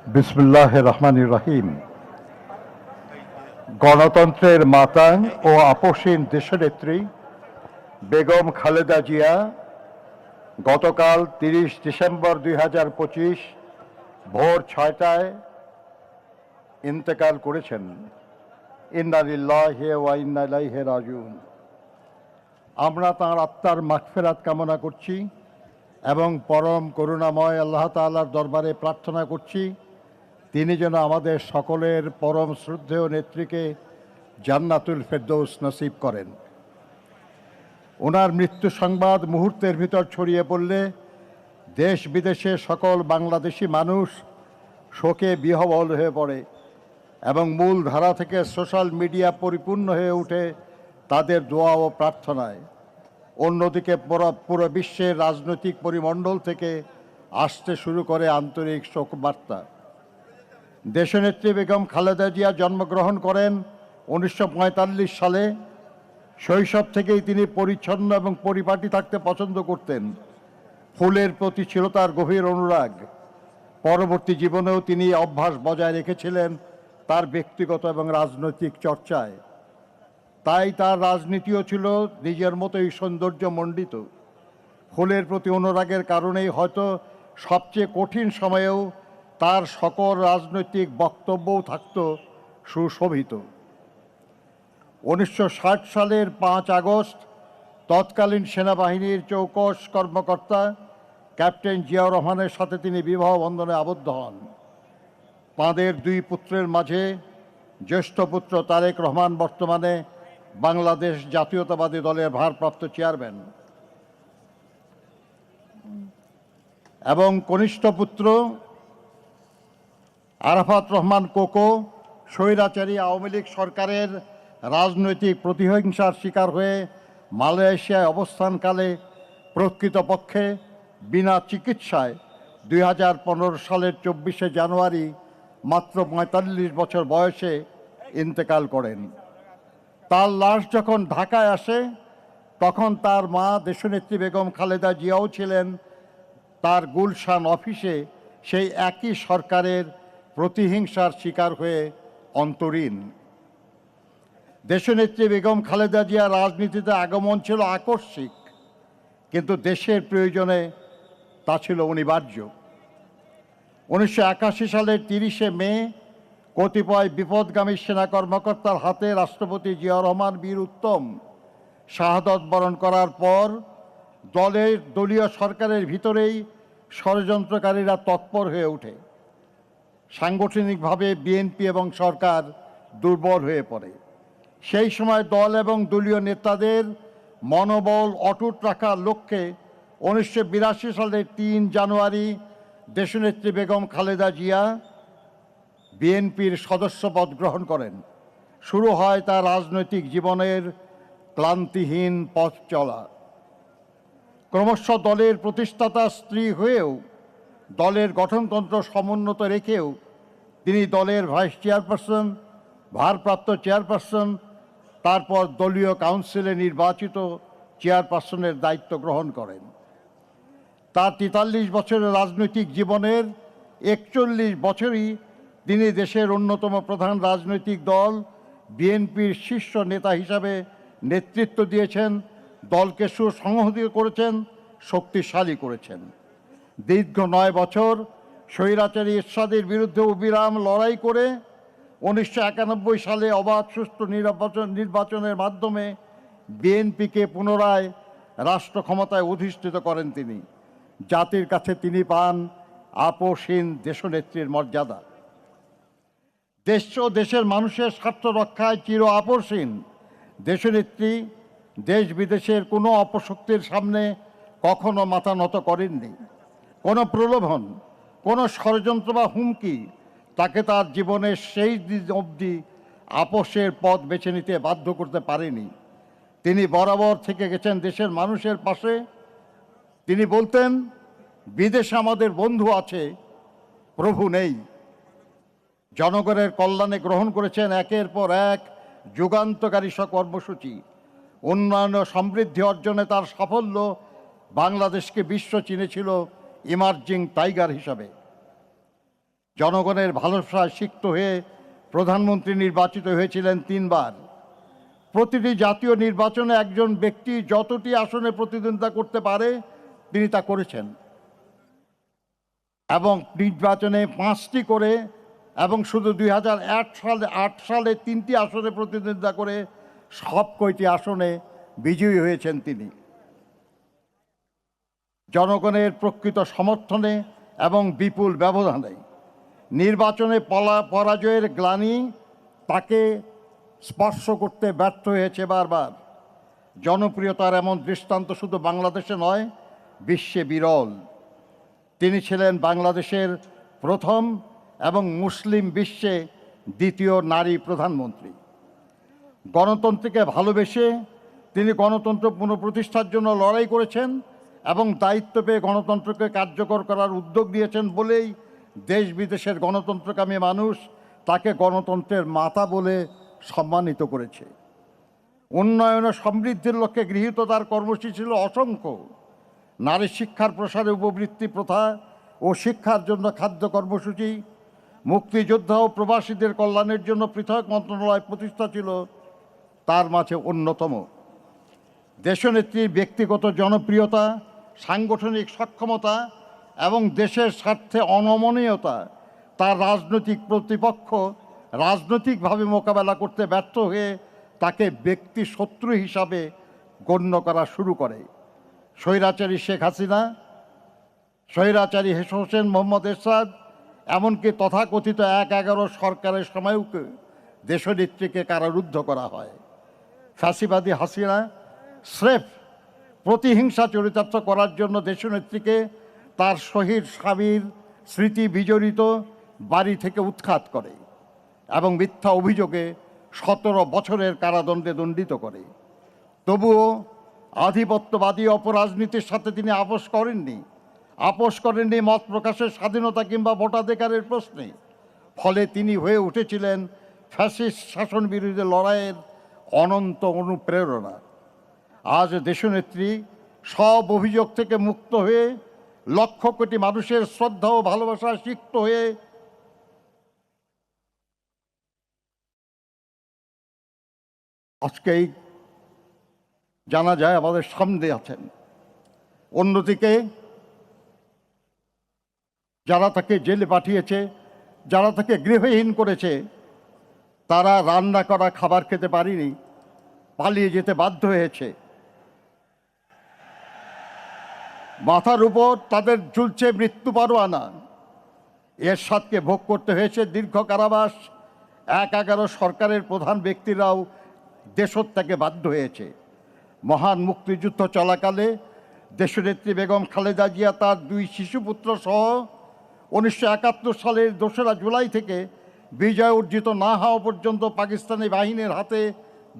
বিসমিল্লাহির রহমানির রহিম। গণতন্ত্রের মাতা ও আপসীন দেশনেত্রী বেগম খালেদা জিয়া গতকাল 30 ডিসেম্বর 2025 ভোর 6টায় ইন্তেকাল করেছেন। ইন্না লিল্লাহি ওয়া ইন্না ইলাইহি রাজিউন। আমরা তাঁর আত্মার মাগফিরাত কামনা করছি এবং পরম করুণাময় আল্লাহ তাআলার দরবারে প্রার্থনা করছি তিনি যেন আমাদের সকলের পরম শ্রদ্ধেয় নেত্রীকে জান্নাতুল ফেরদৌস নসিব করেন। ওনার মৃত্যু সংবাদ মুহূর্তের ভিতর ছড়িয়ে পড়লে দেশ বিদেশে সকল বাংলাদেশি মানুষ শোকে বিহ্বল হয়ে পড়ে এবং মূল ধারা থেকে সোশ্যাল মিডিয়া পরিপূর্ণ হয়ে ওঠে তাদের দোয়া ও প্রার্থনায়। অন্যদিকে পুরো বিশ্বের রাজনৈতিক পরিমণ্ডল থেকে আসতে শুরু করে আন্তরিক শোকবার্তা। দেশনেত্রী বেগম খালেদা জিয়া জন্মগ্রহণ করেন 1945 সালে। শৈশব থেকেই তিনি পরিচ্ছন্ন এবং পরিপাটি থাকতে পছন্দ করতেন। ফুলের প্রতি ছিল তার গভীর অনুরাগ। পরবর্তী জীবনেও তিনি অভ্যাস বজায় রেখেছিলেন তার ব্যক্তিগত এবং রাজনৈতিক চর্চায়। তাই তার রাজনীতিও ছিল নিজের মতোই সৌন্দর্যমণ্ডিত। ফুলের প্রতি অনুরাগের কারণেই হয়তো সবচেয়ে কঠিন সময়েও তার সকল রাজনৈতিক বক্তব্যও থাকত সুশোভিত। 1960 সালের 5 আগস্ট তৎকালীন সেনাবাহিনীর চৌকস কর্মকর্তা ক্যাপ্টেন জিয়াউর রহমানের সাথে তিনি বিবাহ বন্ধনে আবদ্ধ হন। তাঁদের 2 পুত্রের মাঝে জ্যেষ্ঠ পুত্র তারেক রহমান বর্তমানে বাংলাদেশ জাতীয়তাবাদী দলের ভারপ্রাপ্ত চেয়ারম্যান এবং কনিষ্ঠ পুত্র আরাফাত রহমান কোকো স্বৈরাচারী আওয়ামী লীগ সরকারের রাজনৈতিক প্রতিহিংসার শিকার হয়ে মালয়েশিয়ায় অবস্থানকালে প্রকৃতপক্ষে বিনা চিকিৎসায় 2015 সালের 24শে জানুয়ারি মাত্র 45 বছর বয়সে ইন্তেকাল করেন। তার লাশ যখন ঢাকায় আসে তখন তার মা দেশনেত্রী বেগম খালেদা জিয়াও ছিলেন তার গুলশান অফিসে সেই একই সরকারের প্রতিহিংসার শিকার হয়ে অন্তরীণ। দেশনেত্রী বেগম খালেদা জিয়ার রাজনীতিতে আগমন ছিল আকস্মিক, কিন্তু দেশের প্রয়োজনে তা ছিল অনিবার্য। 1981 সালের 30শে মে কতিপয় বিপদগামী সেনা কর্মকর্তার হাতে রাষ্ট্রপতি জিয়াউর রহমান বীর উত্তম শাহাদত বরণ করার পর দলীয় সরকারের ভিতরেই ষড়যন্ত্রকারীরা তৎপর হয়ে ওঠে। সাংগঠনিকভাবে বিএনপি এবং সরকার দুর্বল হয়ে পড়ে। সেই সময় দল এবং দলীয় নেতাদের মনোবল অটুট রাখার লক্ষ্যে 1982 সালের 3 জানুয়ারি দেশনেত্রী বেগম খালেদা জিয়া বিএনপির সদস্যপদ গ্রহণ করেন। শুরু হয় তার রাজনৈতিক জীবনের ক্লান্তিহীন পথ চলা। ক্রমশ দলের প্রতিষ্ঠাতা স্ত্রী হয়েও দলের গঠনতন্ত্র সমুন্নত রেখেও তিনি দলের ভাইস চেয়ারপারসন, ভারপ্রাপ্ত চেয়ারপারসন, তারপর দলীয় কাউন্সিলে নির্বাচিত চেয়ারপারসনের দায়িত্ব গ্রহণ করেন। তার 43 বছরের রাজনৈতিক জীবনের 41 বছরই তিনি দেশের অন্যতম প্রধান রাজনৈতিক দল বিএনপির শীর্ষ নেতা হিসাবে নেতৃত্ব দিয়েছেন, দলকে সুসংহত করেছেন, শক্তিশালী করেছেন। দীর্ঘ 9 বছর স্বৈরাচারী এরশাদের বিরুদ্ধে অবিরাম লড়াই করে 1991 সালে অবাধ সুষ্ঠু নির্বাচনের মাধ্যমে বিএনপিকে পুনরায় রাষ্ট্র ক্ষমতায় অধিষ্ঠিত করেন তিনি। জাতির কাছে তিনি পান আপসীন দেশনেত্রীর মর্যাদা। দেশ ও দেশের মানুষের স্বার্থ রক্ষায় চির আপসীন দেশনেত্রী দেশ বিদেশের কোনো অপশক্তির সামনে কখনো মাথা নত করেননি। কোনো প্রলোভন, কোনো ষড়যন্ত্র বা হুমকি তাকে তার জীবনের শেষ দিন অবধি আপোষের পথ বেছে নিতে বাধ্য করতে পারেনি। তিনি বরাবর থেকে গেছেন দেশের মানুষের পাশে। তিনি বলতেন, বিদেশে আমাদের বন্ধু আছে, প্রভু নেই। জনগণের কল্যাণে গ্রহণ করেছেন একের পর এক যুগান্তকারী কর্মসূচি। উন্নয়ন ও সমৃদ্ধি অর্জনে তার সাফল্য বাংলাদেশকে বিশ্ব চিনেছিল ইমার্জিং টাইগার হিসাবে। জনগণের ভালোবাসায় সিক্ত হয়ে প্রধানমন্ত্রী নির্বাচিত হয়েছিলেন 3 বার। প্রতিটি জাতীয় নির্বাচনে একজন ব্যক্তি যতটি আসনে প্রতিদ্বন্দ্বিতা করতে পারে তিনি তা করেছেন, এবং নির্বাচনে 5টি করে, এবং শুধু 2008 সালে 3টি আসনে প্রতিদ্বন্দ্বিতা করে সব কয়টি আসনে বিজয়ী হয়েছেন তিনি। জনগণের প্রকৃত সমর্থনে এবং বিপুল ব্যবধানে নির্বাচনে পরাজয়ের গ্লানি তাকে স্পর্শ করতে ব্যর্থ হয়েছে বারবার। জনপ্রিয়তার এমন দৃষ্টান্ত শুধু বাংলাদেশে নয়, বিশ্বে বিরল। তিনি ছিলেন বাংলাদেশের প্রথম এবং মুসলিম বিশ্বে দ্বিতীয় নারী প্রধানমন্ত্রী। গণতন্ত্রকে ভালোবেসে তিনি গণতন্ত্র পুনঃপ্রতিষ্ঠার জন্য লড়াই করেছেন এবং দায়িত্ব পেয়ে গণতন্ত্রকে কার্যকর করার উদ্যোগ নিয়েছেন বলেই দেশ বিদেশের গণতন্ত্রকামী মানুষ তাকে গণতন্ত্রের মাতা বলে সম্মানিত করেছে। উন্নয়ন ও সমৃদ্ধির লক্ষ্যে গৃহীত তার কর্মসূচি ছিল অসংখ্য। নারী শিক্ষার প্রসারে উপবৃত্তি প্রথা ও শিক্ষার জন্য খাদ্য কর্মসূচি, মুক্তিযোদ্ধা ও প্রবাসীদের কল্যাণের জন্য পৃথক মন্ত্রণালয় প্রতিষ্ঠা ছিল তার মাঝে অন্যতম। দেশনেত্রীর ব্যক্তিগত জনপ্রিয়তা, সাংগঠনিক সক্ষমতা এবং দেশের স্বার্থে অনমনীয়তা তার রাজনৈতিক প্রতিপক্ষ রাজনৈতিকভাবে মোকাবেলা করতে ব্যর্থ হয়ে তাকে ব্যক্তি শত্রু হিসাবে গণ্য করা শুরু করে। স্বৈরাচারী শেখ হাসিনা, স্বৈরাচারী হোসেন মোহাম্মদ এরশাদ, এমনকি তথাকথিত 1/11 সরকারের সময়ও দেশনেত্রীকে কারারুদ্ধ করা হয়। ফ্যাসিবাদী হাসিনা স্রেফ প্রতিহিংসা চরিতার্থ করার জন্য দেশনেত্রীকে তার শহীদ স্বামীর স্মৃতি বিজড়িত বাড়ি থেকে উৎখাত করে এবং মিথ্যা অভিযোগে 17 বছরের কারাদণ্ডে দণ্ডিত করে। তবুও আধিপত্যবাদী অপরাজনীতির সাথে তিনি আপোষ করেননি মত প্রকাশের স্বাধীনতা কিংবা ভোটাধিকারের প্রশ্নে। ফলে তিনি হয়ে উঠেছিলেন ফ্যাসিস্ট শাসন বিরোধী লড়াইয়ের অনন্ত অনুপ্রেরণা। আজ দেশনেত্রী সব অভিযোগ থেকে মুক্ত হয়ে লক্ষ কোটি মানুষের শ্রদ্ধা ও ভালোবাসায় সিক্ত হয়ে আজকেই জানা যায় আমাদের সামনে আছেন। অন্যদিকে যারা তাকে জেলে পাঠিয়েছে, যারা তাকে গৃহহীন করেছে, তারা রান্না করা খাবার খেতে পারেনি, পালিয়ে যেতে বাধ্য হয়েছে। মাথার উপর তাদের ঝুলছে মৃত্যু পরোয়ানা। এরশাদকে ভোগ করতে হয়েছে দীর্ঘ কারাবাস। 1/11 সরকারের প্রধান ব্যক্তিরাও দেশত্যাগে বাধ্য হয়েছে। মহান মুক্তিযুদ্ধ চলাকালে দেশনেত্রী বেগম খালেদা জিয়া তার 2 শিশুপুত্র সহ 1971 সালের 2রা জুলাই থেকে বিজয় অর্জিত না হওয়া পর্যন্ত পাকিস্তানি বাহিনীর হাতে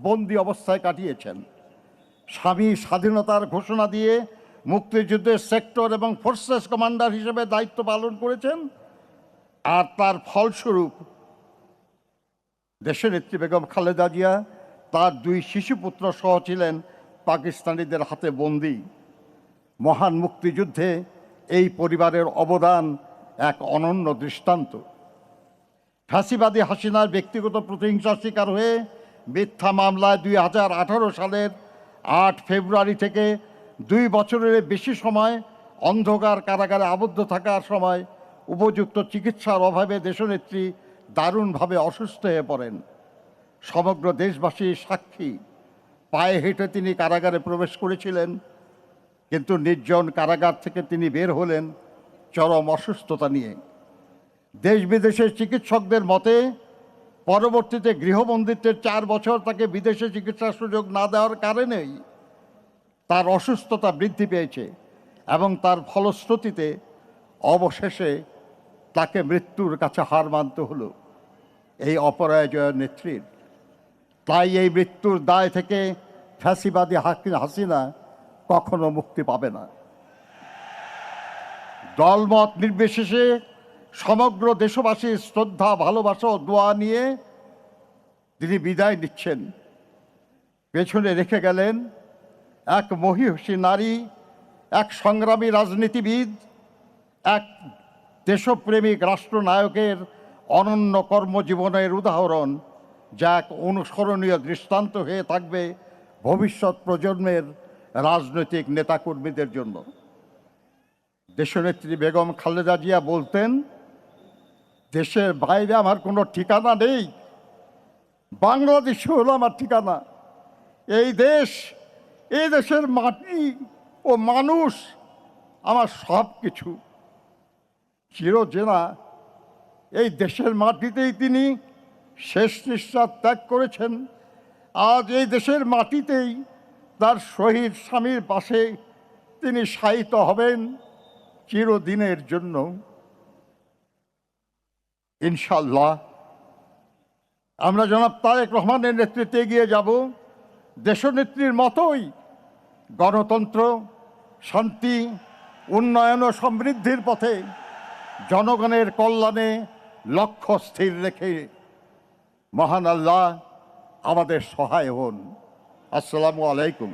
বন্দি অবস্থায় কাটিয়েছেন। স্বামী স্বাধীনতার ঘোষণা দিয়ে মুক্তিযুদ্ধের সেক্টর এবং ফোর্সেস কমান্ডার হিসেবে দায়িত্ব পালন করেছেন, আর তার ফলস্বরূপ দেশনেত্রী বেগম খালেদা জিয়া তার 2 শিশুপুত্র সহ ছিলেন পাকিস্তানিদের হাতে বন্দী। মহান মুক্তিযুদ্ধে এই পরিবারের অবদান এক অনন্য দৃষ্টান্ত। ফ্যাসিবাদী হাসিনার ব্যক্তিগত প্রতিহিংসার শিকার হয়ে মিথ্যা মামলায় 2018 সালের 8 ফেব্রুয়ারি থেকে 2 বছরের বেশি সময় অন্ধকার কারাগারে আবদ্ধ থাকার সময় উপযুক্ত চিকিৎসার অভাবে দেশনেত্রী দারুণভাবে অসুস্থ হয়ে পড়েন। সমগ্র দেশবাসী সাক্ষী। পায়ে হেঁটে তিনি কারাগারে প্রবেশ করেছিলেন, কিন্তু নির্জন কারাগার থেকে তিনি বের হলেন চরম অসুস্থতা নিয়ে। দেশ বিদেশের চিকিৎসকদের মতে পরবর্তীতে গৃহবন্দিত্বের 4 বছর তাকে বিদেশে চিকিৎসার সুযোগ না দেওয়ার কারণেই তার অসুস্থতা বৃদ্ধি পেয়েছে এবং তার ফলশ্রুতিতে অবশেষে তাকে মৃত্যুর কাছে হার মানতে হলো এই অপরাজয় নেত্রীর। তাই এই মৃত্যুর দায় থেকে ফ্যাসিবাদী হাসিনা কখনো মুক্তি পাবে না। দলমত নির্বিশেষে সমগ্র দেশবাসীর শ্রদ্ধা, ভালোবাসা ও দোয়া নিয়ে তিনি বিদায় নিচ্ছেন। পেছনে রেখে গেলেন এক মহিষী নারী, এক সংগ্রামী রাজনীতিবিদ, এক দেশপ্রেমিক রাষ্ট্রনায়কের অনন্য কর্মজীবনের উদাহরণ, যা এক অনুসরণীয় দৃষ্টান্ত হয়ে থাকবে ভবিষ্যৎ প্রজন্মের রাজনৈতিক নেতাকর্মীদের জন্য। দেশনেত্রী বেগম খালেদা জিয়া বলতেন, দেশের বাইরে আমার কোনো ঠিকানা নেই, বাংলাদেশ হলো আমার ঠিকানা। এই দেশ, এই দেশের মাটি ও মানুষ আমার সব কিছু। চিরচেনা এই দেশের মাটিতেই তিনি শেষ নিঃশ্বাস ত্যাগ করেছেন। আজ এই দেশের মাটিতেই তার শহীদ স্বামীর পাশে তিনি শায়িত হবেন চিরদিনের জন্য, ইনশাআল্লাহ। আমরা জনাব তারেক রহমানের নেতৃত্বে এগিয়ে যাব দেশনেত্রীর মতোই গণতন্ত্র, শান্তি, উন্নয়ন ও সমৃদ্ধির পথে জনগণের কল্যাণে লক্ষ্য স্থির রেখে। মহান আল্লাহ আমাদের সহায় হন। আসসালামু আলাইকুম।